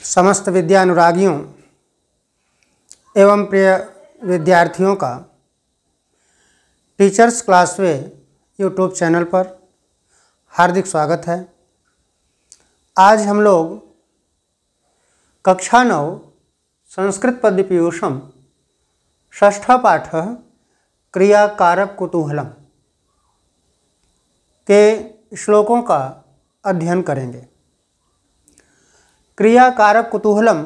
समस्त विद्यानुरागियों एवं प्रिय विद्यार्थियों का टीचर्स क्लासवे यूट्यूब चैनल पर हार्दिक स्वागत है। आज हम लोग कक्षा 9 संस्कृत पद्य पीयूषम षष्ठ पाठ क्रिया कारक कुतूहलम के श्लोकों का अध्ययन करेंगे। क्रिया कारक कुतूहलम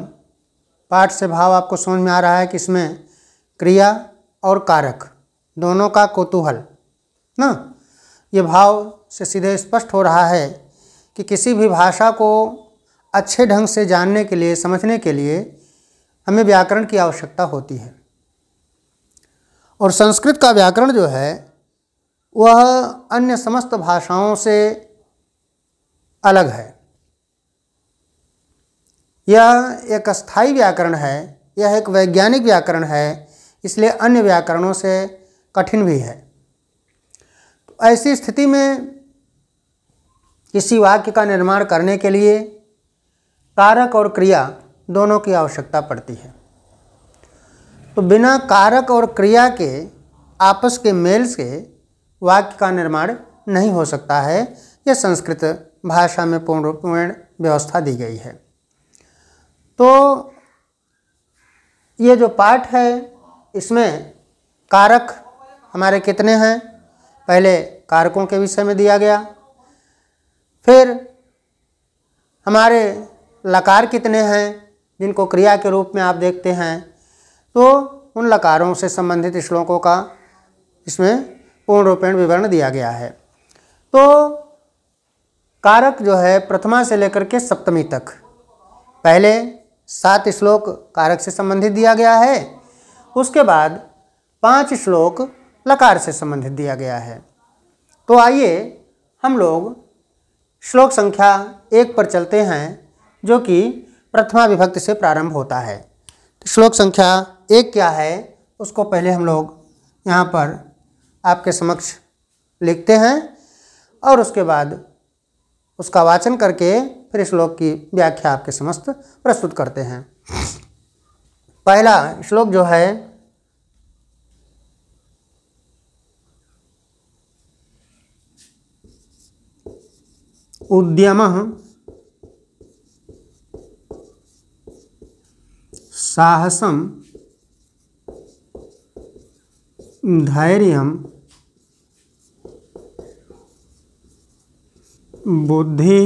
पाठ से भाव आपको समझ में आ रहा है कि इसमें क्रिया और कारक दोनों का कुतूहल ना, ये भाव से सीधे स्पष्ट हो रहा है कि किसी भी भाषा को अच्छे ढंग से जानने के लिए, समझने के लिए हमें व्याकरण की आवश्यकता होती है। और संस्कृत का व्याकरण जो है वह अन्य समस्त भाषाओं से अलग है। यह एक अस्थायी व्याकरण है, यह एक वैज्ञानिक व्याकरण है, इसलिए अन्य व्याकरणों से कठिन भी है। तो ऐसी स्थिति में किसी वाक्य का निर्माण करने के लिए कारक और क्रिया दोनों की आवश्यकता पड़ती है। तो बिना कारक और क्रिया के आपस के मेल से वाक्य का निर्माण नहीं हो सकता है। यह संस्कृत भाषा में पूर्ण व्यवस्था दी गई है। तो ये जो पाठ है इसमें कारक हमारे कितने हैं, पहले कारकों के विषय में दिया गया, फिर हमारे लकार कितने हैं जिनको क्रिया के रूप में आप देखते हैं, तो उन लकारों से संबंधित श्लोकों का इसमें पूर्ण रूपेण विवरण दिया गया है। तो कारक जो है प्रथमा से लेकर के सप्तमी तक पहले 7 श्लोक कारक से संबंधित दिया गया है, उसके बाद 5 श्लोक लकार से संबंधित दिया गया है। तो आइए हम लोग श्लोक संख्या 1 पर चलते हैं जो कि प्रथमा विभक्ति से प्रारंभ होता है। तो श्लोक संख्या 1 क्या है उसको पहले हम लोग यहाँ पर आपके समक्ष लिखते हैं और उसके बाद उसका वाचन करके फिर श्लोक की व्याख्या आपके समस्त प्रस्तुत करते हैं। पहला श्लोक जो है उद्यमः साहसं धैर्यं बुद्धि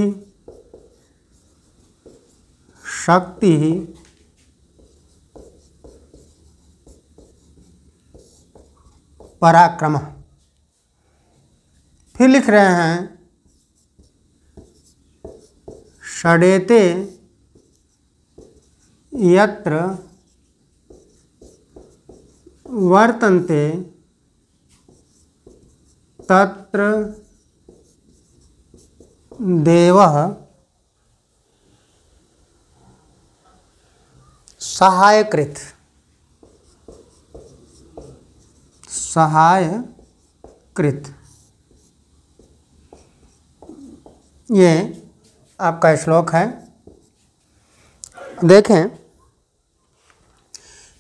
शक्ति पराक्रम। फिर लिख रहे हैं षडेते यत्र वर्तन्ते तत्र देवः सहायकृत। ये आपका श्लोक है। देखें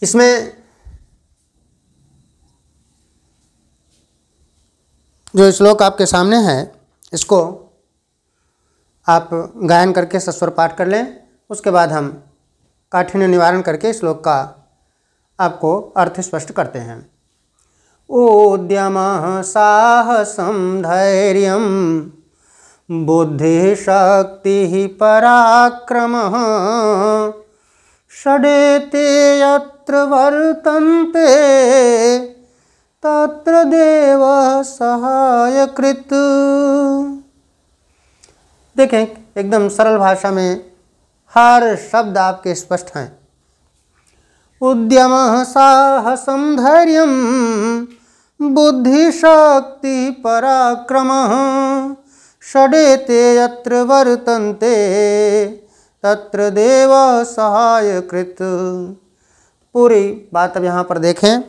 इसमें जो श्लोक आपके सामने है इसको आप गायन करके सस्वर पाठ कर लें, उसके बाद हम काठिन्य निवारण करके श्लोक का आपको अर्थ स्पष्ट करते हैं। उद्यमः साहसं धैर्यं बुद्धि शक्ति पराक्रमः षडेते यत्र वर्तन्ते तत्र देवः सहायकृत। देखें एकदम सरल भाषा में हर शब्द आपके स्पष्ट हैं। उद्यमः साहसं धैर्यं बुद्धि शक्ति पराक्रमः षडेते यत्र वर्तन्ते तत्र देवः सहायकृत। पूरी बात अब यहाँ पर देखें,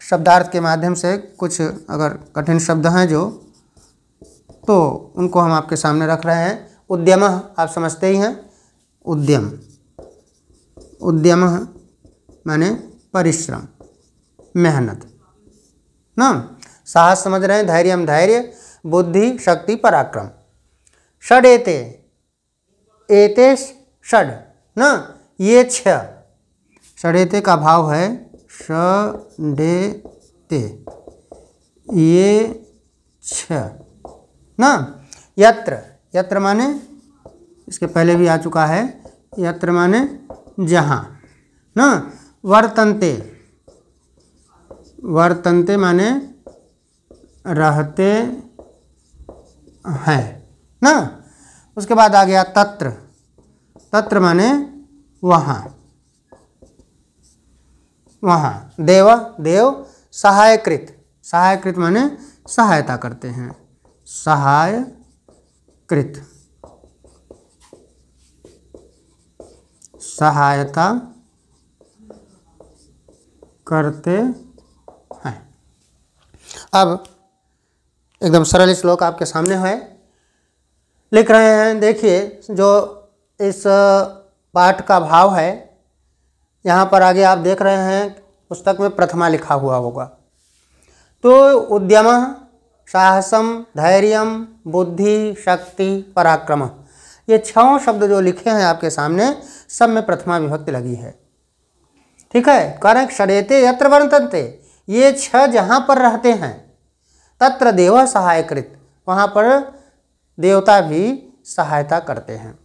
शब्दार्थ के माध्यम से कुछ अगर कठिन शब्द हैं जो, तो उनको हम आपके सामने रख रहे हैं। उद्यम आप समझते ही हैं, उद्यम उद्यम माने परिश्रम, मेहनत ना। साहस समझ रहे हैं, धैर्यम धैर्य, बुद्धि शक्ति पराक्रम। षड एते, एते षड ना, ये छह। षडेते का भाव है षडेते, ये छह ना। यत्र, यत्र माने इसके पहले भी आ चुका है, यत्र माने जहाँ ना। वर्तन्ते, वर्तन्ते माने रहते हैं ना। उसके बाद आ गया तत्र, तत्र माने वहाँ, वहाँ। देव, देव सहायकृत, सहायकृत माने सहायता करते हैं, सहायकृत, सहायता करते हैं। अब एकदम सरल श्लोक आपके सामने है, लिख रहे हैं। देखिए जो इस पाठ का भाव है, यहाँ पर आगे आप देख रहे हैं पुस्तक में प्रथमा लिखा हुआ होगा। तो उद्यम, साहसम, धैर्यम, बुद्धि शक्ति पराक्रम, ये छह शब्द जो लिखे हैं आपके सामने, सब में प्रथमा विभक्ति लगी है। ठीक है, कारण षडेते यत्र वर्तन्ते, ये छह जहाँ पर रहते हैं, तत्र देव सहायकृत, वहाँ पर देवता भी सहायता करते हैं।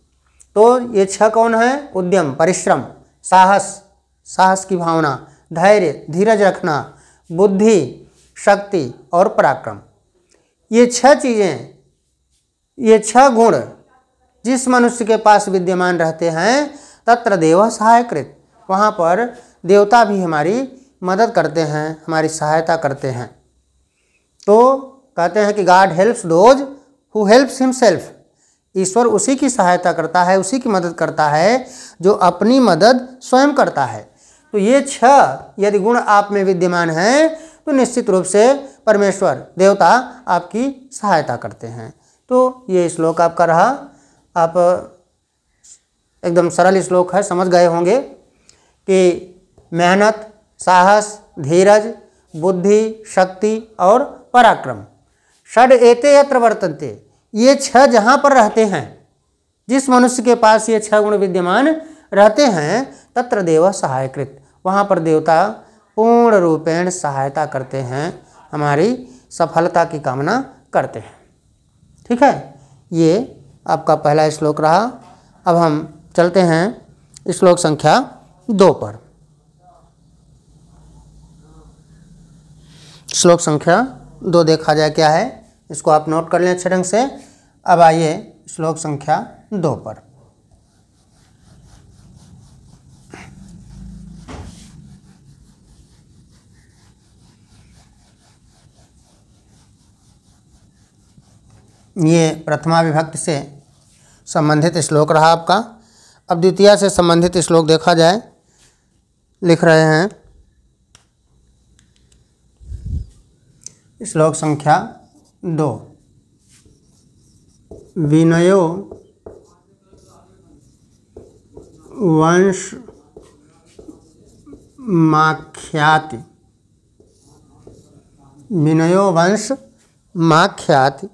तो ये छह कौन है? उद्यम परिश्रम, साहस, साहस की भावना, धैर्य धीरज रखना, बुद्धि शक्ति और पराक्रम। ये छह चीज़ें, ये छह गुण जिस मनुष्य के पास विद्यमान रहते हैं, तत्र देव सहायकृत, वहाँ पर देवता भी हमारी मदद करते हैं, हमारी सहायता करते हैं। तो कहते हैं कि God helps those who helps himself, ईश्वर उसी की सहायता करता है, उसी की मदद करता है जो अपनी मदद स्वयं करता है। तो ये छह यदि गुण आप में विद्यमान हैं, तो निश्चित रूप से परमेश्वर देवता आपकी सहायता करते हैं। तो ये श्लोक आपका रहा। आप एकदम सरल श्लोक है, समझ गए होंगे कि मेहनत, साहस, धीरज, बुद्धि शक्ति और पराक्रम, षड एते यत्र वर्तन्ते, ये छह जहाँ पर रहते हैं, जिस मनुष्य के पास ये छह गुण विद्यमान रहते हैं, तत्र देव सहायकृत, वहाँ पर देवता पूर्ण रूपेण सहायता करते हैं, हमारी सफलता की कामना करते हैं। ठीक है, ये आपका पहला श्लोक रहा। अब हम चलते हैं श्लोक संख्या 2 पर। श्लोक संख्या 2 देखा जाए क्या है, इसको आप नोट कर लें अच्छे ढंग से। अब आइए श्लोक संख्या 2 पर। ये प्रथमा विभक्ति से संबंधित श्लोक रहा आपका। अब द्वितीया से संबंधित श्लोक देखा जाए, लिख रहे हैं श्लोक संख्या 2। विनयो वंश माख्याति, विनयो वंश माख्याति,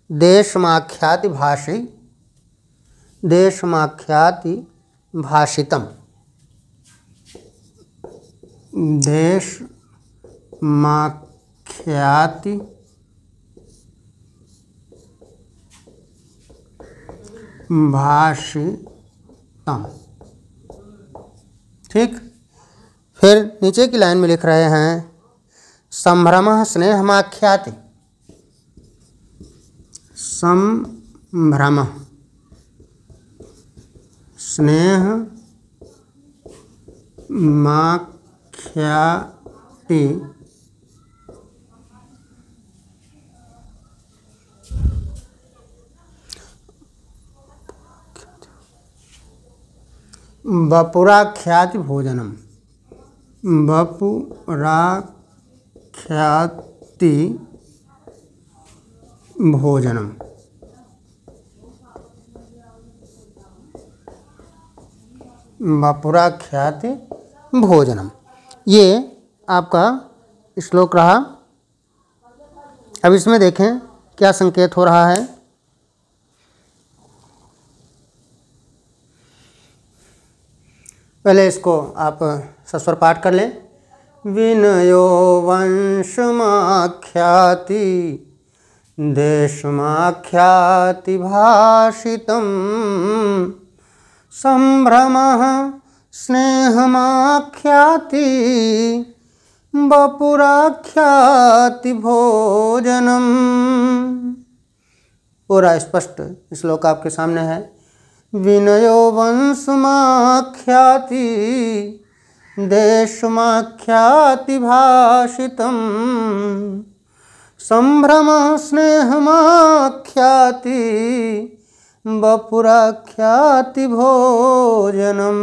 देशमाख्याति भाषी, देशमाख्याति भाषितम, देशमाख्याति भाषितम। ठीक, फिर नीचे की लाइन में लिख रहे हैं संभ्रमः स्नेहमाख्याति, संभ्रमः स्नेह माख्याति वपुराख्याति भोजनम, वपुराख्याति भोजनम। वपुराख्याति भोजनम, ये आपका श्लोक रहा। अब इसमें देखें क्या संकेत हो रहा है। पहले इसको आप सस्वर पाठ कर लें। विनयो वंशमाख्याति देशमाख्याति भाषितम् संभ्रमः स्नेहमाख्याति वपुराख्याति भोजनम। पूरा स्पष्ट श्लोक आपके सामने है। विनयो वंशमाख्याति देशमाख्याति भाषितम् संभ्रम स्नेहमाख्याति वपुराख्याति भोजनम।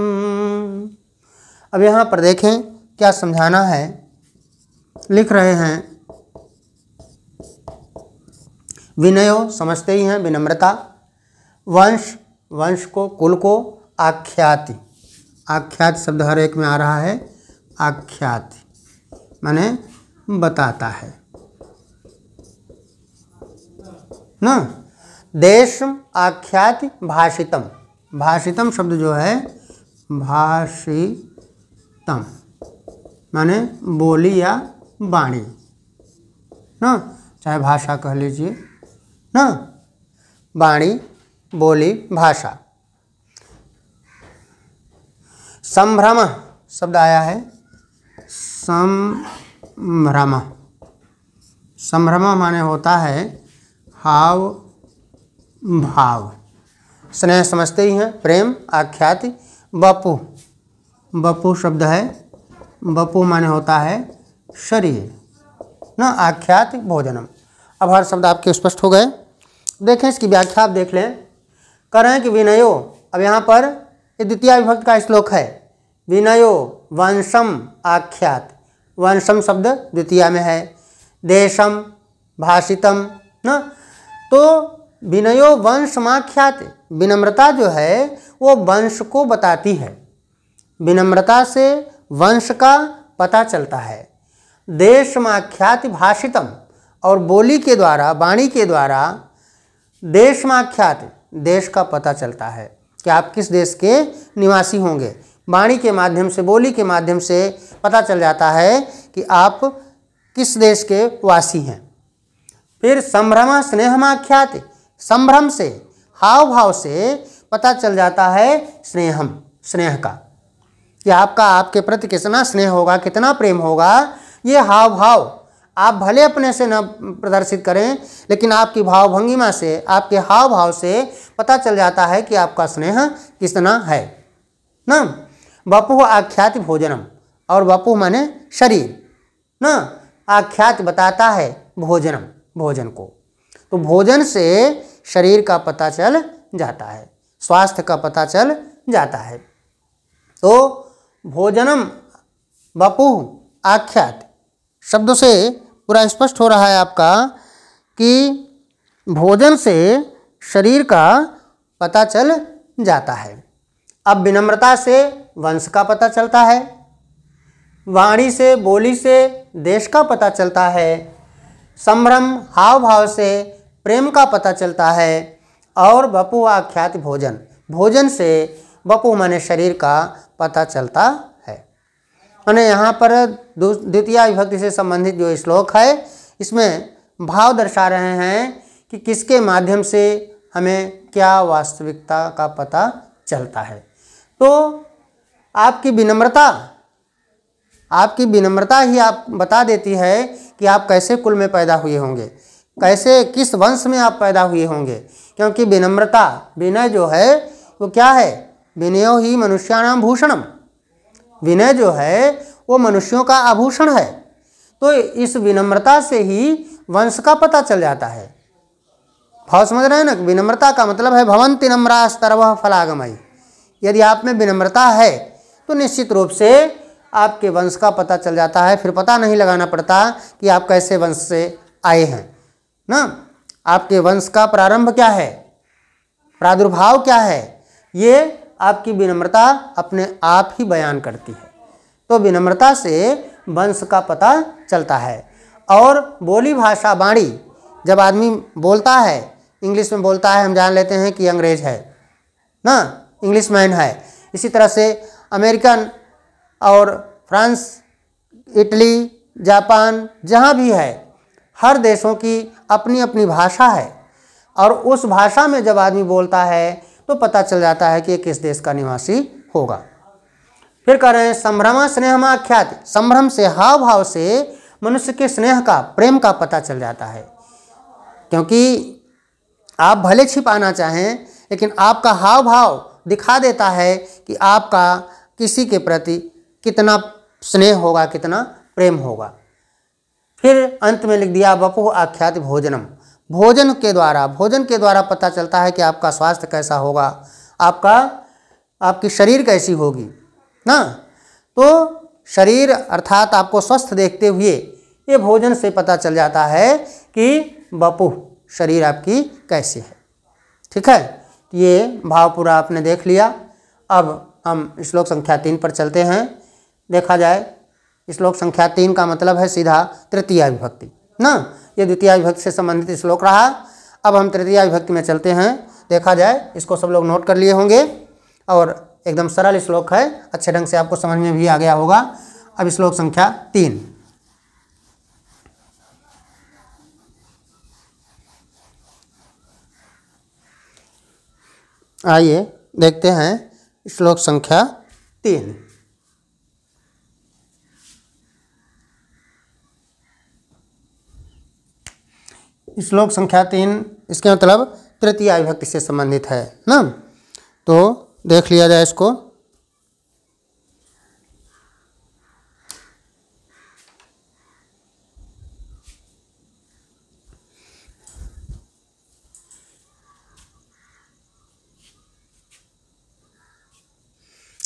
अब यहाँ पर देखें क्या समझाना है। लिख रहे हैं विनयो, समझते ही हैं विनम्रता, वंश, वंश को, कुल को, आख्याति, आख्याति शब्द हर एक में आ रहा है। आख्याति माने बताता है ना। देश आख्याति भाषितम, भाषितम शब्द जो है भाषितम माने बोली या वाणी ना, चाहे भाषा कह लीजिए ना, वाणी, बोली, भाषा। संभ्रम शब्द आया है, संभ्रम, संभ्रम माने होता है हाव भाव। स्नेह समझते ही हैं, प्रेम, आख्याति। वपु, वपु शब्द है, वपु माने होता है शरीर ना, आख्याति भोजनम। अब हर शब्द आपके स्पष्ट हो गए। देखें इसकी व्याख्या आप देख लें। कह रहे हैं कि विनयो, अब यहाँ पर ये द्वितीय विभक्ति का श्लोक है। विनयो वंशम आख्यात, वंशम शब्द द्वितीया में है, देशम भाषितम ना। तो विनयो वंशमाख्यात, विनम्रता जो है वो वंश को बताती है, विनम्रता से वंश का पता चलता है। देशमाख्याति भाषितम, और बोली के द्वारा, वाणी के द्वारा देशमाख्याति, देश का पता चलता है कि आप किस देश के निवासी होंगे। वाणी के माध्यम से, बोली के माध्यम से पता चल जाता है कि आप किस देश के वासी हैं। फिर संभ्रम स्नेहमाख्याति, संभ्रम से, हाव भाव से पता चल जाता है स्नेहम, स्नेह का, कि आपका आपके प्रति कितना स्नेह होगा, कितना प्रेम होगा। ये हाव भाव आप भले अपने से न प्रदर्शित करें, लेकिन आपकी भाव भंगिमा से, आपके हाव भाव से पता चल जाता है कि आपका स्नेह कितना है ना। वपु आख्याति भोजनम, और वपु माने शरीर ना, आख्याति बताता है भोजनम, भोजन को। तो भोजन से शरीर का पता चल जाता है, स्वास्थ्य का पता चल जाता है। तो भोजनम वपु आख्याति शब्दों से पूरा स्पष्ट हो रहा है आपका कि भोजन से शरीर का पता चल जाता है। अब विनम्रता से वंश का पता चलता है, वाणी से, बोली से देश का पता चलता है, संभ्रम हाव भाव से प्रेम का पता चलता है, और वपु आख्याति भोजन, भोजन से वपु माने शरीर का पता चलता है। माने यहाँ पर द्वितीय विभक्ति से संबंधित जो श्लोक है, इसमें भाव दर्शा रहे हैं कि किसके माध्यम से हमें क्या वास्तविकता का पता चलता है। तो आपकी विनम्रता ही आप बता देती है कि आप कैसे कुल में पैदा हुए होंगे, कैसे किस वंश में आप पैदा हुए होंगे। क्योंकि विनम्रता, विनय जो है वो क्या है, विनयो ही मनुष्याणाम भूषणम, विनय जो है वो मनुष्यों का आभूषण है। तो इस विनम्रता से ही वंश का पता चल जाता है। भाव समझ रहे हैं ना। विनम्रता का मतलब है भवन्ति नम्रास्तरवः फलागमयी। यदि आप में विनम्रता है तो निश्चित रूप से आपके वंश का पता चल जाता है। फिर पता नहीं लगाना पड़ता कि आप कैसे वंश से आए हैं ना। आपके वंश का प्रारंभ क्या है, प्रादुर्भाव क्या है, ये आपकी विनम्रता अपने आप ही बयान करती है। तो विनम्रता से वंश का पता चलता है। और बोली भाषा वाणी, जब आदमी बोलता है, इंग्लिश में बोलता है, हम जान लेते हैं कि अंग्रेज है ना, इंग्लिश मैन है। इसी तरह से अमेरिकन और फ्रांस, इटली, जापान, जहाँ भी है, हर देशों की अपनी अपनी भाषा है। और उस भाषा में जब आदमी बोलता है तो पता चल जाता है कि ये किस देश का निवासी होगा। फिर कह रहे हैं संभ्रमा स्नेहमा आख्याति, संभ्रम से, हाव भाव से मनुष्य के स्नेह का, प्रेम का पता चल जाता है। क्योंकि आप भले छिपाना चाहें, लेकिन आपका हाव भाव दिखा देता है कि आपका किसी के प्रति कितना स्नेह होगा, कितना प्रेम होगा। फिर अंत में लिख दिया वपुः आख्याति भोजनम, भोजन के द्वारा पता चलता है कि आपका स्वास्थ्य कैसा होगा, आपकी शरीर कैसी होगी ना। तो शरीर अर्थात आपको स्वस्थ देखते हुए ये भोजन से पता चल जाता है कि वपुः, शरीर आपकी कैसी है। ठीक है, ये भाव पूरा आपने देख लिया। अब हम श्लोक संख्या 3 पर चलते हैं। देखा जाए, श्लोक संख्या 3 का मतलब है सीधा तृतीया विभक्ति ना, ये द्वितीय विभक्ति से संबंधित श्लोक रहा। अब हम तृतीय विभक्ति में चलते हैं। देखा जाए, इसको सब लोग नोट कर लिए होंगे और एकदम सरल श्लोक है, अच्छे ढंग से आपको समझ में भी आ गया होगा। अब श्लोक संख्या 3, आइए देखते हैं श्लोक संख्या 3। श्लोक संख्या 3, इसके मतलब तृतीय विभक्ति से संबंधित है ना। तो देख लिया जाए इसको।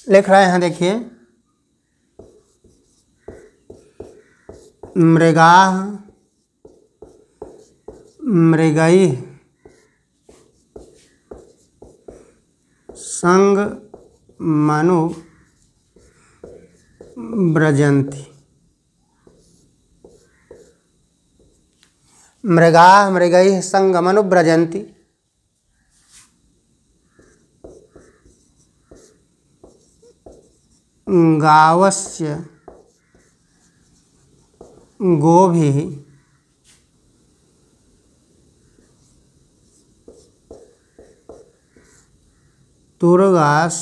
लिख रहे हैं, देखिए, मृगाः मृगैः संगमनु व्रजन्ति, मृगाः मृगैः संगमनु व्रजन्ति, गावस्य गोभिः तुरगास,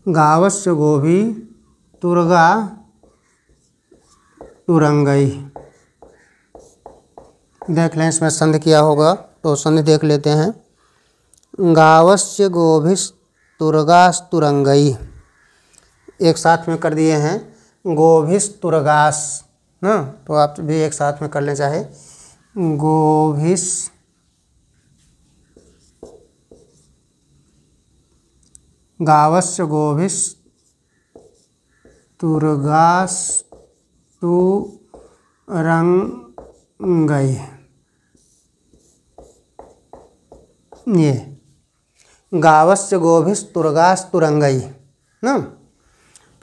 गावस्य गोभिः तुरगा तुरंगई। देख लें, इसमें संधि किया होगा तो संधि देख लेते हैं। गावस्य गोभिस् तुरगास तुरंगई, एक साथ में कर दिए हैं, गोभिस तुरगास ना, तो आप भी एक साथ में कर लें चाहे, गोभिस गावस्य गोभिस तुरगास तुरंगई, ये गावस्य गोभिस तुरगास तुरंगई ना।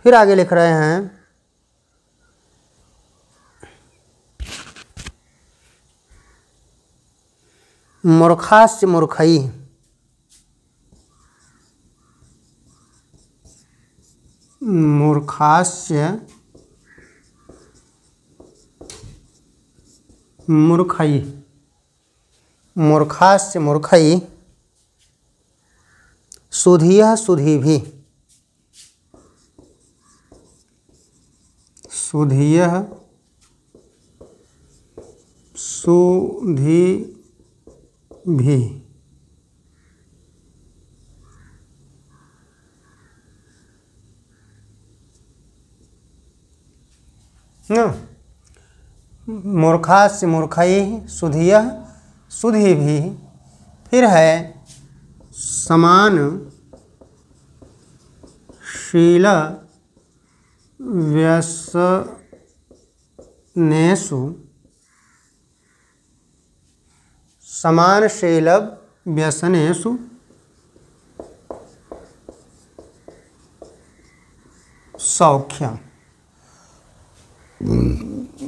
फिर आगे लिख रहे हैं, मूर्खास्य मूर्खई, मूर्खास्य मूर्खई, मूर्खास्य मूर्खई, सुधियः सुधीभिः, सुधियः सुधीभिः, मूर्खास्य मूर्खैः सुधियः सुधीभिः। फिर है समान शील व्यसनेषु, समानशील व्यसनेषु सौख्यम।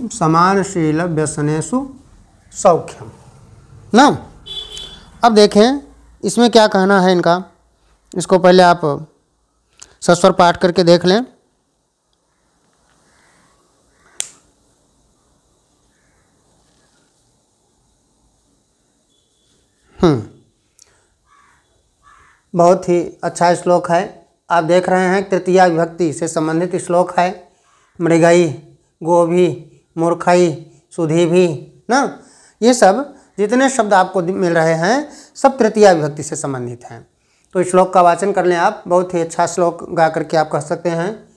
समानशील व्यसनेषु सौख्यम ना। अब देखें इसमें क्या कहना है इनका, इसको पहले आप सस्वर पाठ करके देख लें। बहुत ही अच्छा श्लोक है। आप देख रहे हैं तृतीया विभक्ति से संबंधित श्लोक है। मृगई, गोभी, मूर्खई, सुधीभी ना, ये सब जितने शब्द आपको मिल रहे हैं सब तृतीया विभक्ति से संबंधित हैं। तो इस श्लोक का वाचन कर लें आप। बहुत ही अच्छा श्लोक गा करके आप कह सकते हैं।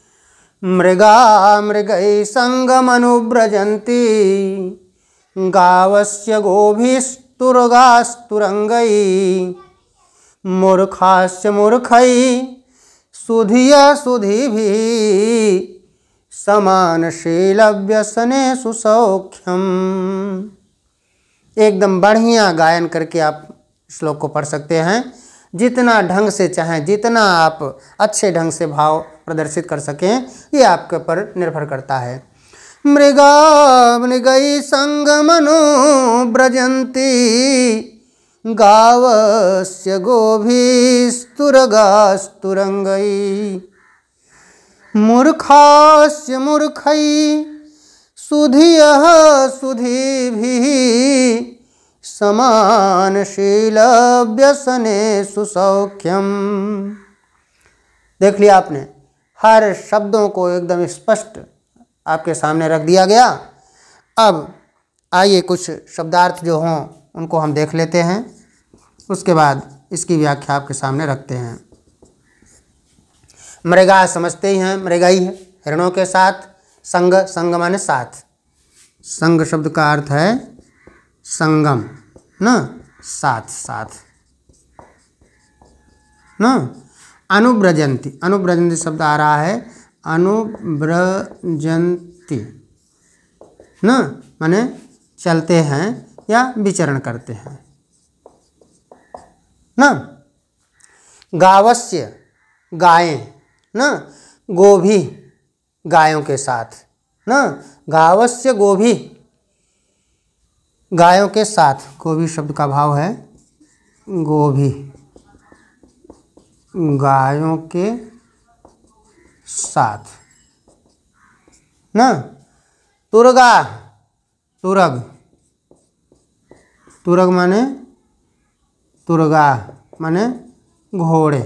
मृगा मृगई संगमनुव्रजन्ति गावस्य गोभिस्तुरगास्तुरंगई मूर्खास्य मूर्खई सुधिय सुधीभिः समानशील व्यसनेषु सौख्यम। एकदम बढ़िया गायन करके आप श्लोक को पढ़ सकते हैं। जितना ढंग से चाहें, जितना आप अच्छे ढंग से भाव प्रदर्शित कर सकें, ये आपके ऊपर निर्भर करता है। मृगा मृगई संगमनो ब्रजन्ति गावस्य गोभिस्तुरगास्तुरंगई मूर्खास्य मूर्खई सुधियः सुधीभिः समानशील व्यसनेषु सौख्यम। देख लिया आपने, हर शब्दों को एकदम स्पष्ट आपके सामने रख दिया गया। अब आइए कुछ शब्दार्थ जो हों उनको हम देख लेते हैं, उसके बाद इसकी व्याख्या आपके सामने रखते हैं। मृगा समझते ही हैं, मृगई है हिरणों के साथ। संग, संग माने साथ। संग शब्द का अर्थ है संगम ना, साथ साथ ना। अनुब्रजंती, अनुब्रजंती शब्द आ रहा है अनुब्रजंती ना, माने चलते हैं या विचरण करते हैं ना। गावस्य गायें ना, गोभी गायों के साथ ना। गावस्य गोभी गायों के साथ। गोभी शब्द का भाव है गोभी, गायों के साथ ना। तुरगा, तुरग, तुरग माने तुरगा माने घोड़े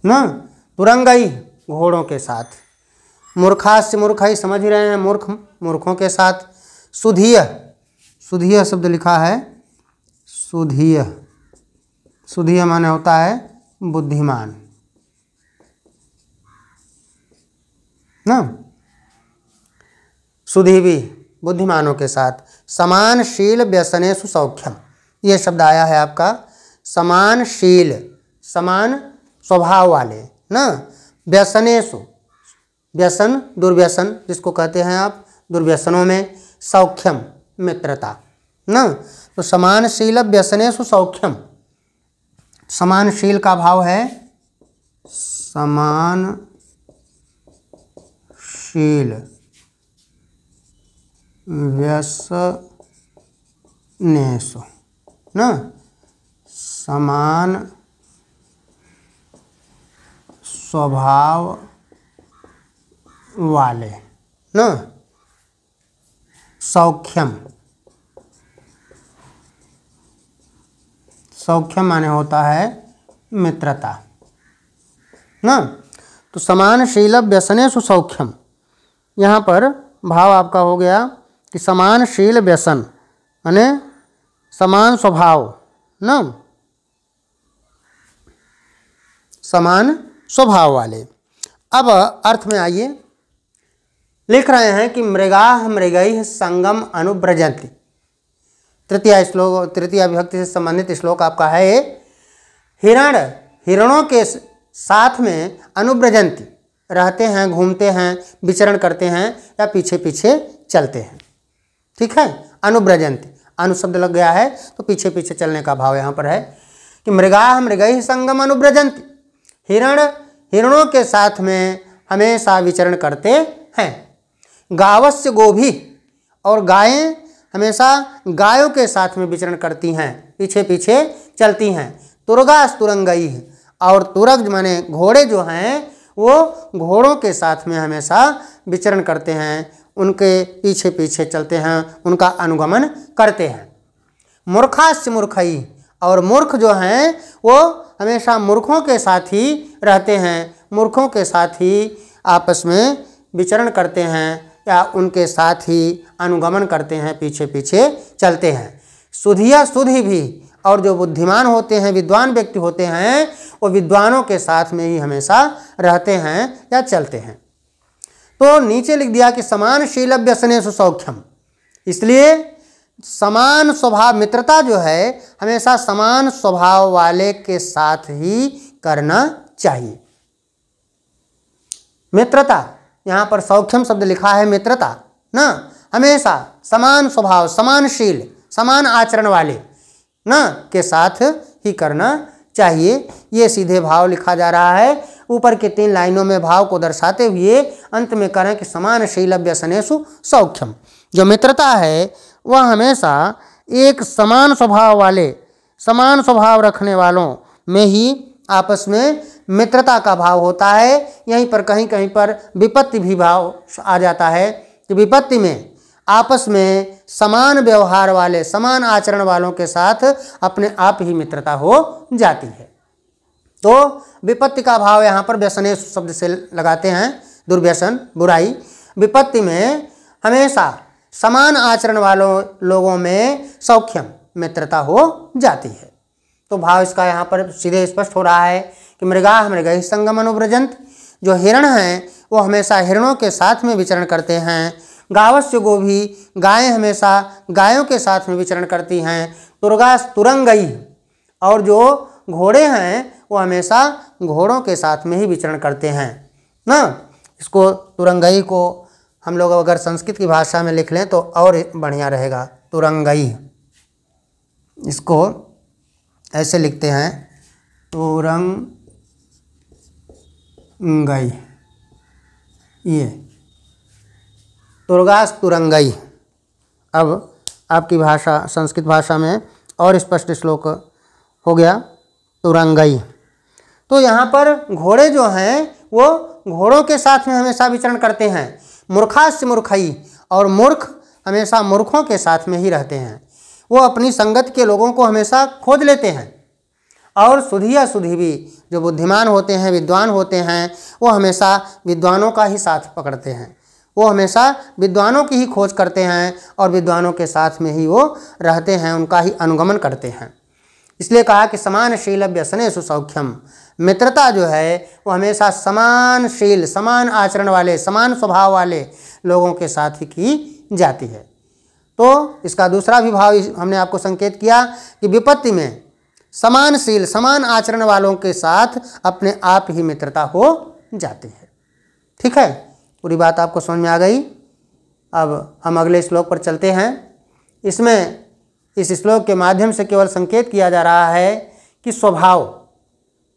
ना। तुरंगई घोड़ों के साथ। मूर्खास्य मूर्खई समझ ही रहे हैं, मूर्ख मूर्खों के साथ। सुधीय, सुधीय शब्द लिखा है सुधीय, सुधीय माने होता है बुद्धिमान ना। सुधीवी बुद्धिमानों के साथ। समानशील व्यसनेषु सौख्यम, ये शब्द आया है आपका समानशील, समान स्वभाव वाले ना। व्यसनेषु, व्यसन दुर्व्यसन जिसको कहते हैं आप, दुर्व्यसनों में। सौख्यम मित्रता ना। तो समानशील व्यसनेषु सौख्यम, समानशील का भाव है समानशील व्यसनेषु ना, समान स्वभाव वाले ना। सौख्यम, सौख्यम माने होता है मित्रता ना। तो समानशील व्यसनेषु सौख्यम, यहाँ पर भाव आपका हो गया कि समानशील व्यसन माने समान स्वभाव ना, समान स्वभाव वाले। अब अर्थ में आइए, लिख रहे हैं कि मृगाः मृगैः संगम अनुव्रजन्ति। तृतीय श्लोक, तृतीय विभक्ति से संबंधित श्लोक आपका है। हिरण हिरणों के साथ में अनुव्रजन्ति रहते हैं, घूमते हैं, विचरण करते हैं या पीछे पीछे चलते हैं। ठीक है, अनुव्रजन्ति। अनुशब्द लग गया है तो पीछे पीछे चलने का भाव यहाँ पर है कि मृगाः मृगैः संगम अनुव्रजन्ति, हिरण हिरणों के साथ में हमेशा विचरण करते हैं। गावस्य गोभी, और गायें हमेशा गायों के साथ में विचरण करती हैं, पीछे पीछे चलती हैं। तुरगास तुरंगैः, और तुरग माने घोड़े जो हैं वो घोड़ों के साथ में हमेशा विचरण करते हैं, उनके पीछे पीछे चलते हैं, उनका अनुगमन करते हैं। मूर्खास्य मूर्खैः, और मूर्ख जो हैं वो हमेशा मूर्खों के साथ ही रहते हैं, मूर्खों के साथ ही आपस में विचरण करते हैं या उनके साथ ही अनुगमन करते हैं, पीछे पीछे चलते हैं। सुधिया सुधि भी, और जो बुद्धिमान होते हैं, विद्वान व्यक्ति होते हैं, वो विद्वानों के साथ में ही हमेशा रहते हैं या चलते हैं। तो नीचे लिख दिया कि समान शील व्यसनेषु सौख्यम, इसलिए समान स्वभाव मित्रता जो है हमेशा समान स्वभाव वाले के साथ ही करना चाहिए। मित्रता, यहाँ पर सौख्यम शब्द लिखा है मित्रता ना, हमेशा समान स्वभाव, समानशील, समान आचरण वाले ना के साथ ही करना चाहिए। ये सीधे भाव लिखा जा रहा है। ऊपर के 3 लाइनों में भाव को दर्शाते हुए अंत में करें कि समानशील व्यसनेषु सौख्यम। जो मित्रता है वह हमेशा एक समान स्वभाव वाले, समान स्वभाव रखने वालों में ही आपस में मित्रता का भाव होता है। यहीं पर कहीं कहीं पर विपत्ति भी भाव आ जाता है कि विपत्ति में आपस में समान व्यवहार वाले, समान आचरण वालों के साथ अपने आप ही मित्रता हो जाती है। तो विपत्ति का भाव यहाँ पर व्यसनेषु शब्द से लगाते हैं, दुर्व्यसन, बुराई। विपत्ति में हमेशा समान आचरण वालों लोगों में सौख्यम, मित्रता हो जाती है। तो भाव इसका यहाँ पर सीधे स्पष्ट हो रहा है कि मृगाः मृगैः संगम अनुव्रजन्ति, जो हिरण हैं वो हमेशा हिरणों के साथ में विचरण करते हैं। गावस्य गोभी, गायें हमेशा गायों के साथ में विचरण करती हैं। तुरगास तुरंगैः, और जो घोड़े हैं वो हमेशा घोड़ों के साथ में ही विचरण करते हैं ना। इसको तुरंगैः को हम लोग अगर संस्कृत की भाषा में लिख लें तो और बढ़िया रहेगा। तुरंगैः, इसको ऐसे लिखते हैं तुरंगैः, ये तुरगास तुरंगैः। अब आपकी भाषा संस्कृत भाषा में और स्पष्ट श्लोक हो गया तुरंगैः। तो यहाँ पर घोड़े जो हैं वो घोड़ों के साथ में हमेशा विचरण करते हैं। मूर्खास्य मूर्खैः, और मूर्ख हमेशा मूर्खों के साथ में ही रहते हैं, वो अपनी संगत के लोगों को हमेशा खोज लेते हैं। और सुधिया सुधि भी, जो बुद्धिमान होते हैं, विद्वान होते हैं, वो हमेशा विद्वानों का ही साथ पकड़ते हैं, वो हमेशा विद्वानों की ही खोज करते हैं और विद्वानों के साथ में ही वो रहते हैं, उनका ही अनुगमन करते हैं। इसलिए कहा कि समानशील व्यसनेषु सौख्यम, मित्रता जो है वो हमेशा समानशील, समान आचरण वाले, समान स्वभाव वाले लोगों के साथ ही की जाती है। तो इसका दूसरा भी भाव हमने आपको संकेत किया कि विपत्ति में समानशील, समान आचरण वालों के साथ अपने आप ही मित्रता हो जाती है। ठीक है, पूरी बात आपको समझ में आ गई। अब हम अगले श्लोक पर चलते हैं। इसमें इस श्लोक के माध्यम से केवल संकेत किया जा रहा है कि स्वभाव,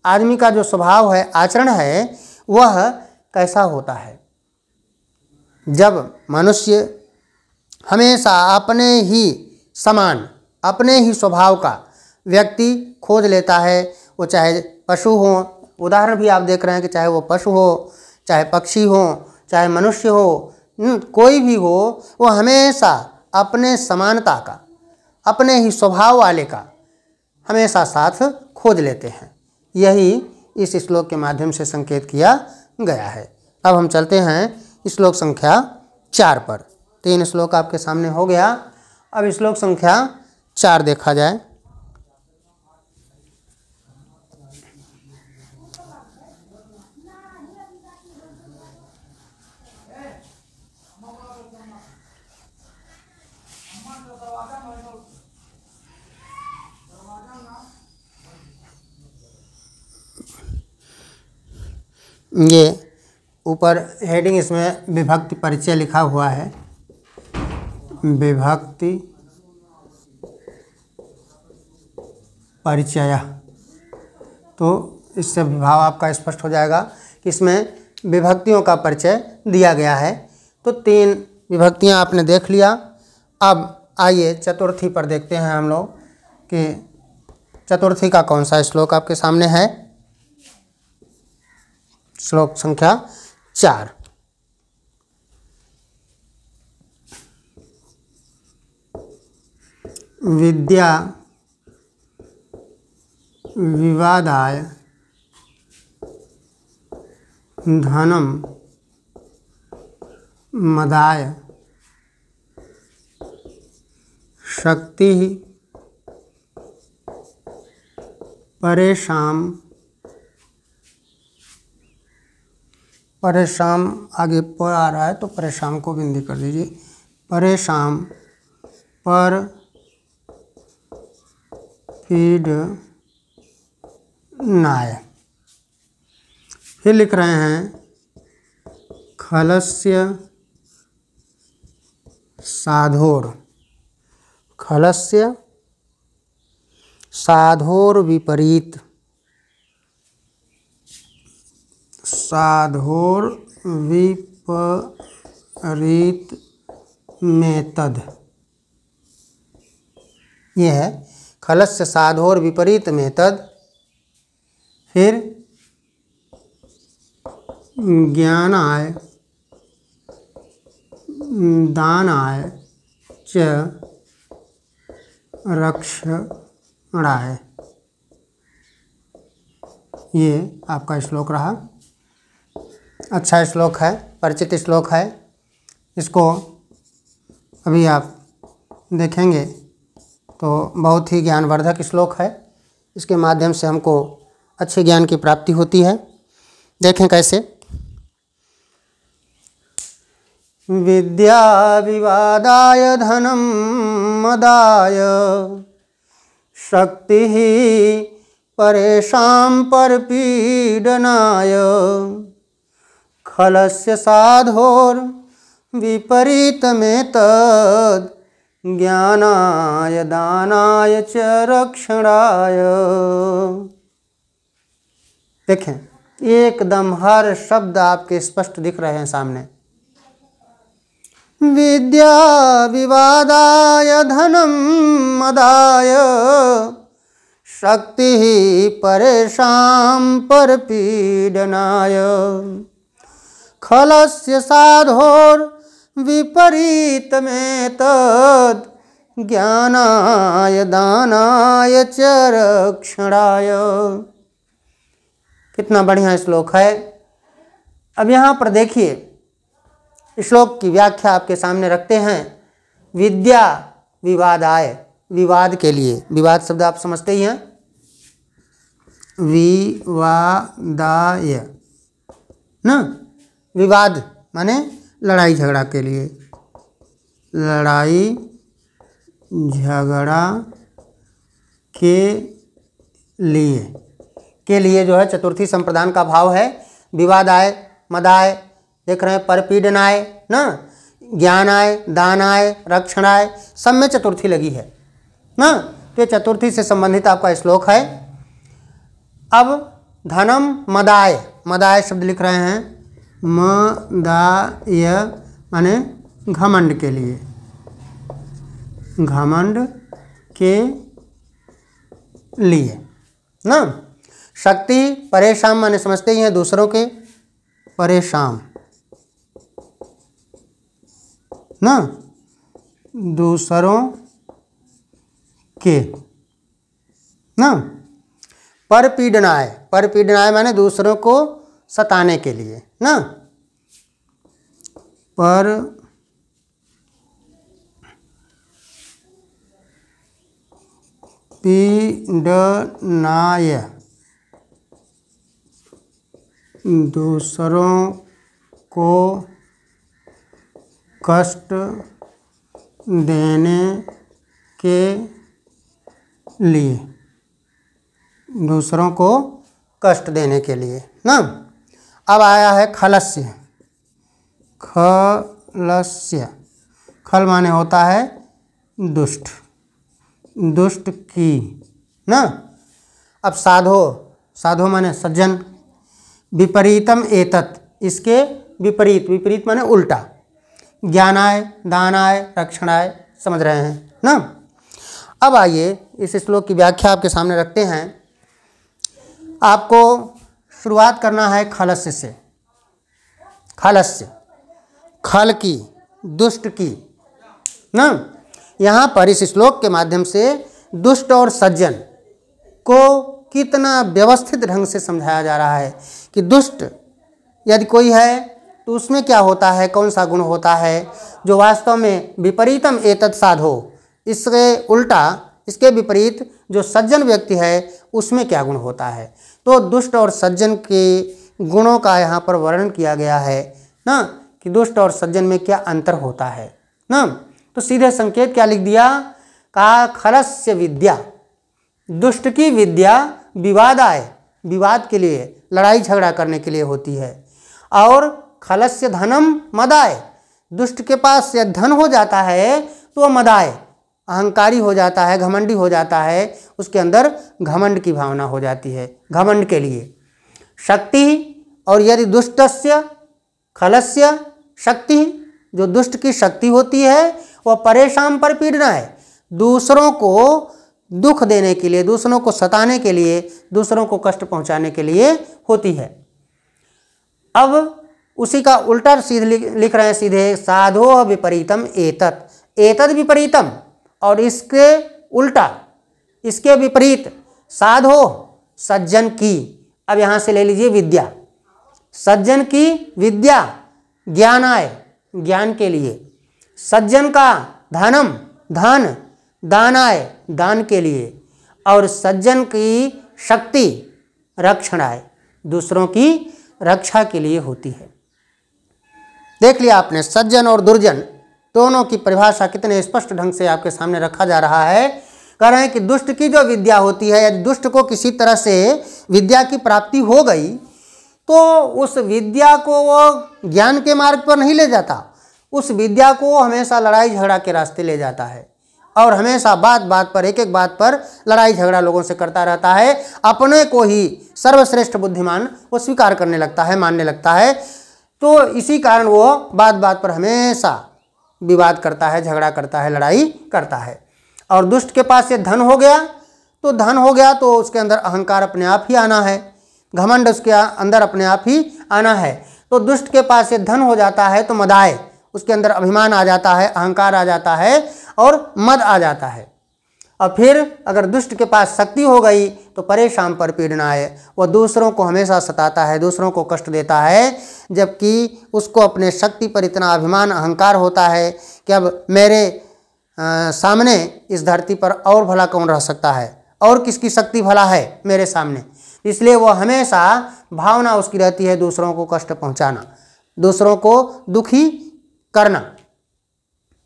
आदमी का जो स्वभाव है, आचरण है, वह कैसा होता है। जब मनुष्य हमेशा अपने ही समान, अपने ही स्वभाव का व्यक्ति खोज लेता है, वो चाहे पशु हो, उदाहरण भी आप देख रहे हैं कि चाहे वो पशु हो, चाहे पक्षी हो, चाहे मनुष्य हो, कोई भी हो, वो हमेशा अपने समानता का, अपने ही स्वभाव वाले का हमेशा साथ खोज लेते हैं। यही इस श्लोक के माध्यम से संकेत किया गया है। अब हम चलते हैं श्लोक संख्या 4 पर। 3 श्लोक आपके सामने हो गया, अब श्लोक संख्या 4 देखा जाए। ये ऊपर हेडिंग इसमें विभक्ति परिचय लिखा हुआ है। विभक्ति परिचय। तो इससे विभाव आपका स्पष्ट हो जाएगा कि इसमें विभक्तियों का परिचय दिया गया है। तो 3 विभक्तियां आपने देख लिया। अब आइए चतुर्थी पर देखते हैं हम लोग कि चतुर्थी का कौन सा श्लोक आपके सामने है। श्लोक संख्या 4। विद्या विवादाय धनम मदाय शक्ति परेशान। परेशान आगे पर आ रहा है तो परेशान को बिंदी कर दीजिए। परेशान पर पीड नाय। फिर लिख रहे हैं खलस्य साधोर। खलस्य साधोर विपरीत। साधोर विपरीत में तद। ये है खलस्य साधोर विपरीत में तद। फिर ज्ञानाय दानाय च रक्षणाय। ये आपका श्लोक रहा। अच्छा श्लोक है, परिचित श्लोक है। इसको अभी आप देखेंगे तो बहुत ही ज्ञानवर्धक श्लोक है। इसके माध्यम से हमको अच्छे ज्ञान की प्राप्ति होती है। देखें कैसे। विद्या विवादाय धनम मदाय शक्ति परेशान परपीडनाय खलस्य साधोर विपरीत में तद ज्ञानाय दानाय च रक्षणाय। देखें एकदम हर शब्द आपके स्पष्ट दिख रहे हैं सामने। विद्या विवादाय धनम मदाय शक्ति परेशान परपीडनाय खलस्य साधोर विपरीत में तद ज्ञानाय दानाय च रक्षणाय। कितना बढ़िया श्लोक है। अब यहाँ पर देखिए श्लोक की व्याख्या आपके सामने रखते हैं। विद्या विवादाय, विवाद के लिए। विवाद शब्द आप समझते ही हैं। विवादाय ना, विवाद माने लड़ाई झगड़ा के लिए। लड़ाई झगड़ा के लिए जो है चतुर्थी संप्रदान का भाव है। विवादाय मदाय देख रहे हैं, परपीडनाय ना, ज्ञानाय दानाय रक्षणाय, सब में चतुर्थी लगी है ना। तो ये चतुर्थी से संबंधित आपका श्लोक है। अब धनम मदाय, मदाय शब्द लिख रहे हैं। मदाय माने घमंड के लिए। घमंड के लिए ना। शक्ति परेशान माने समझते ही हैं दूसरों के परेशान ना, दूसरों के ना। परपीडनाय, परपीडनाय माने दूसरों को सताने के लिए ना। पर पीडनाय दूसरों को कष्ट देने के लिए। दूसरों को कष्ट देने के लिए ना। अब आया है खलस्य। खलस्य, खल माने होता है दुष्ट, दुष्ट की ना। अब साधो, साधो माने सज्जन, विपरीतम एतत्, इसके विपरीत, विपरीत माने उल्टा, ज्ञानाय, दानाय, रक्षणाय, समझ रहे हैं ना। अब आइए इस श्लोक की व्याख्या आपके सामने रखते हैं। आपको शुरुआत करना है खलस्य से, खलस्य, खल की, दुष्ट की ना। यहाँ पर इस श्लोक के माध्यम से दुष्ट और सज्जन को कितना व्यवस्थित ढंग से समझाया जा रहा है कि दुष्ट यदि कोई है तो उसमें क्या होता है, कौन सा गुण होता है जो वास्तव में विपरीतम एतत् साधो, इसके उल्टा, इसके विपरीत जो सज्जन व्यक्ति है उसमें क्या गुण होता है। तो दुष्ट और सज्जन के गुणों का यहाँ पर वर्णन किया गया है ना, कि दुष्ट और सज्जन में क्या अंतर होता है ना। तो सीधे संकेत क्या लिख दिया, कहा खलस्य विद्या, दुष्ट की विद्या विवादाय, विवाद के लिए, लड़ाई झगड़ा करने के लिए होती है। और खलस्य धनम मदाय, दुष्ट के पास यदि धन हो जाता है तो वह मदाय, अहंकारी हो जाता है, घमंडी हो जाता है, उसके अंदर घमंड की भावना हो जाती है, घमंड के लिए। शक्ति, और यदि दुष्टस्य खलस्य शक्ति, जो दुष्ट की शक्ति होती है वह परेशान पर पीड़ना है, दूसरों को दुख देने के लिए, दूसरों को सताने के लिए, दूसरों को कष्ट पहुंचाने के लिए होती है। अब उसी का उल्टा सीधे लिख रहे हैं सीधे, साधो विपरीतम एतत्, एतद् विपरीतम, और इसके उल्टा, इसके विपरीत, साधो सज्जन की। अब यहाँ से ले लीजिए विद्या, सज्जन की विद्या, ज्ञानाय, ज्ञान के लिए, सज्जन का धनम, धन, दानाय, दान के लिए, और सज्जन की शक्ति रक्षणाय, दूसरों की रक्षा के लिए होती है। देख लिया आपने, सज्जन और दुर्जन दोनों की परिभाषा कितने स्पष्ट ढंग से आपके सामने रखा जा रहा है। कह रहे हैं कि दुष्ट की जो विद्या होती है, यदि दुष्ट को किसी तरह से विद्या की प्राप्ति हो गई तो उस विद्या को वो ज्ञान के मार्ग पर नहीं ले जाता, उस विद्या को वो हमेशा लड़ाई झगड़ा के रास्ते ले जाता है, और हमेशा बात बात पर, एक एक बात पर लड़ाई झगड़ा लोगों से करता रहता है। अपने को ही सर्वश्रेष्ठ बुद्धिमान वो स्वीकार करने लगता है, मानने लगता है। तो इसी कारण वो बात बात पर हमेशा विवाद करता है, झगड़ा करता है, लड़ाई करता है। और दुष्ट के पास ये धन हो गया तो, धन हो गया तो उसके अंदर अहंकार अपने आप ही आना है, घमंड उसके अंदर अपने आप ही आना है। तो दुष्ट के पास ये धन हो जाता है तो मदाय, उसके अंदर अभिमान आ जाता है, अहंकार आ जाता है और मद आ जाता है। और फिर अगर दुष्ट के पास शक्ति हो गई तो परेशान पर पीड़ना है, वह दूसरों को हमेशा सताता है, दूसरों को कष्ट देता है, जबकि उसको अपने शक्ति पर इतना अभिमान, अहंकार होता है कि अब मेरे सामने इस धरती पर और भला कौन रह सकता है, और किसकी शक्ति भला है मेरे सामने। इसलिए वह हमेशा भावना उसकी रहती है दूसरों को कष्ट पहुंचाना, दूसरों को दुखी करना।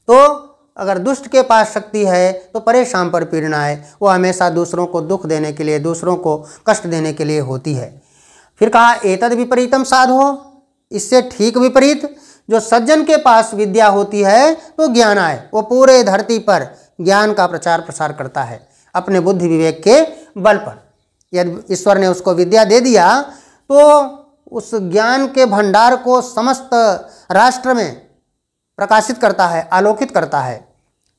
तो अगर दुष्ट के पास शक्ति है तो परेशान पर पीड़ना है, वो हमेशा दूसरों को दुख देने के लिए, दूसरों को कष्ट देने के लिए होती है। फिर कहा एतद् विपरीतम साधो, इससे ठीक विपरीत जो सज्जन के पास विद्या होती है तो ज्ञान आए, वो पूरे धरती पर ज्ञान का प्रचार प्रसार करता है अपने बुद्धि विवेक के बल पर। यदि ईश्वर ने उसको विद्या दे दिया तो उस ज्ञान के भंडार को समस्त राष्ट्र में प्रकाशित करता है, आलोकित करता है।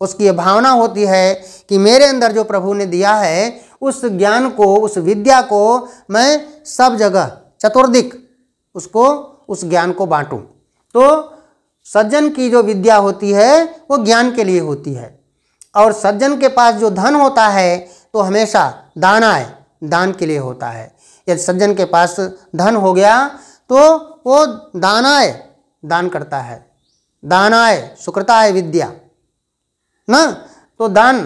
उसकी ये भावना होती है कि मेरे अंदर जो प्रभु ने दिया है उस ज्ञान को, उस विद्या को मैं सब जगह चतुर्दिक उसको, उस ज्ञान को बांटूं। तो सज्जन की जो विद्या होती है वो ज्ञान के लिए होती है, और सज्जन के पास जो धन होता है तो हमेशा दानाय, दान के लिए होता है। यदि सज्जन के पास धन हो गया तो वो दानाय, दान करता है, दानाय सुकृताय विद्या ना। तो दान,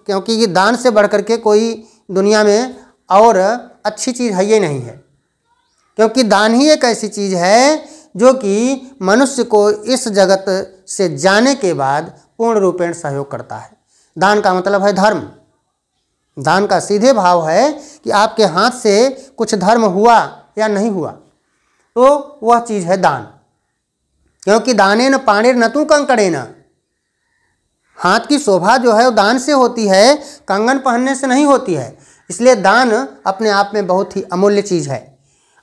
क्योंकि ये दान से बढ़कर के कोई दुनिया में और अच्छी चीज़ है ये नहीं है, क्योंकि दान ही एक ऐसी चीज़ है जो कि मनुष्य को इस जगत से जाने के बाद पूर्ण रूपेण सहयोग करता है। दान का मतलब है धर्म। दान का सीधे भाव है कि आपके हाथ से कुछ धर्म हुआ या नहीं हुआ, तो वह चीज़ है दान। क्योंकि दानेन पाणिर न तू कंकड़ेन, हाथ की शोभा जो है वो दान से होती है, कंगन पहनने से नहीं होती है। इसलिए दान अपने आप में बहुत ही अमूल्य चीज़ है।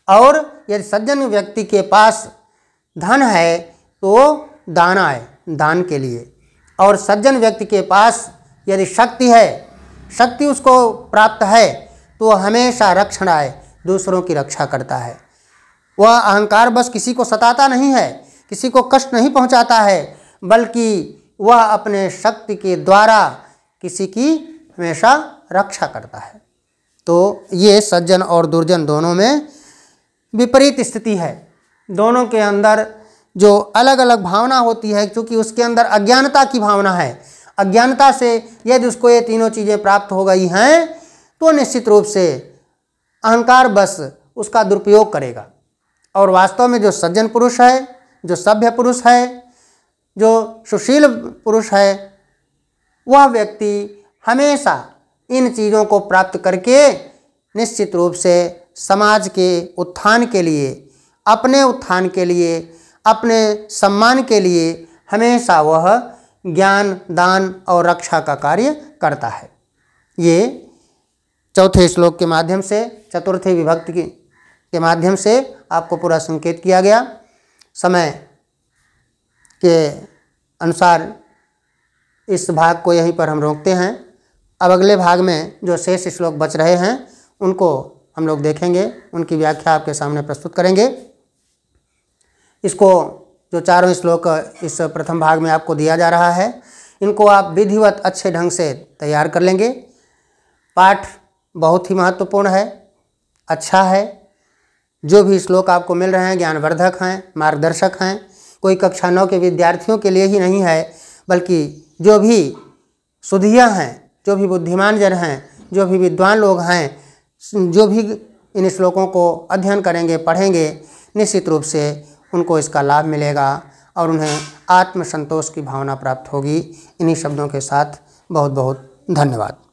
और यदि सज्जन व्यक्ति के पास धन है तो दान आए दान के लिए, और सज्जन व्यक्ति के पास यदि शक्ति है, शक्ति उसको प्राप्त है, तो हमेशा रक्षण आए, दूसरों की रक्षा करता है। वह अहंकार बस किसी को सताता नहीं है, किसी को कष्ट नहीं पहुंचाता है, बल्कि वह अपने शक्ति के द्वारा किसी की हमेशा रक्षा करता है। तो ये सज्जन और दुर्जन दोनों में विपरीत स्थिति है। दोनों के अंदर जो अलग अलग भावना होती है, क्योंकि उसके अंदर अज्ञानता की भावना है। अज्ञानता से यदि उसको ये तीनों चीज़ें प्राप्त हो गई हैं तो निश्चित रूप से अहंकार बस उसका दुरुपयोग करेगा। और वास्तव में जो सज्जन पुरुष है, जो सभ्य पुरुष है, जो सुशील पुरुष है, वह व्यक्ति हमेशा इन चीज़ों को प्राप्त करके निश्चित रूप से समाज के उत्थान के लिए, अपने उत्थान के लिए, अपने सम्मान के लिए हमेशा वह ज्ञान, दान और रक्षा का कार्य करता है। ये चौथे श्लोक के माध्यम से, चतुर्थी विभक्ति के माध्यम से आपको पूरा संकेत किया गया। समय के अनुसार इस भाग को यहीं पर हम रोकते हैं। अब अगले भाग में जो शेष श्लोक बच रहे हैं उनको हम लोग देखेंगे, उनकी व्याख्या आपके सामने प्रस्तुत करेंगे। इसको जो चारों श्लोक इस प्रथम भाग में आपको दिया जा रहा है, इनको आप विधिवत अच्छे ढंग से तैयार कर लेंगे। पाठ बहुत ही महत्वपूर्ण है, अच्छा है। जो भी श्लोक आपको मिल रहे हैं ज्ञानवर्धक हैं, मार्गदर्शक हैं। कोई कक्षा 9 के विद्यार्थियों के लिए ही नहीं है, बल्कि जो भी सुधिया हैं, जो भी बुद्धिमान जन हैं, जो भी विद्वान लोग हैं, जो भी इन श्लोकों को अध्ययन करेंगे, पढ़ेंगे, निश्चित रूप से उनको इसका लाभ मिलेगा और उन्हें आत्मसंतोष की भावना प्राप्त होगी। इन्हीं शब्दों के साथ बहुत बहुत धन्यवाद।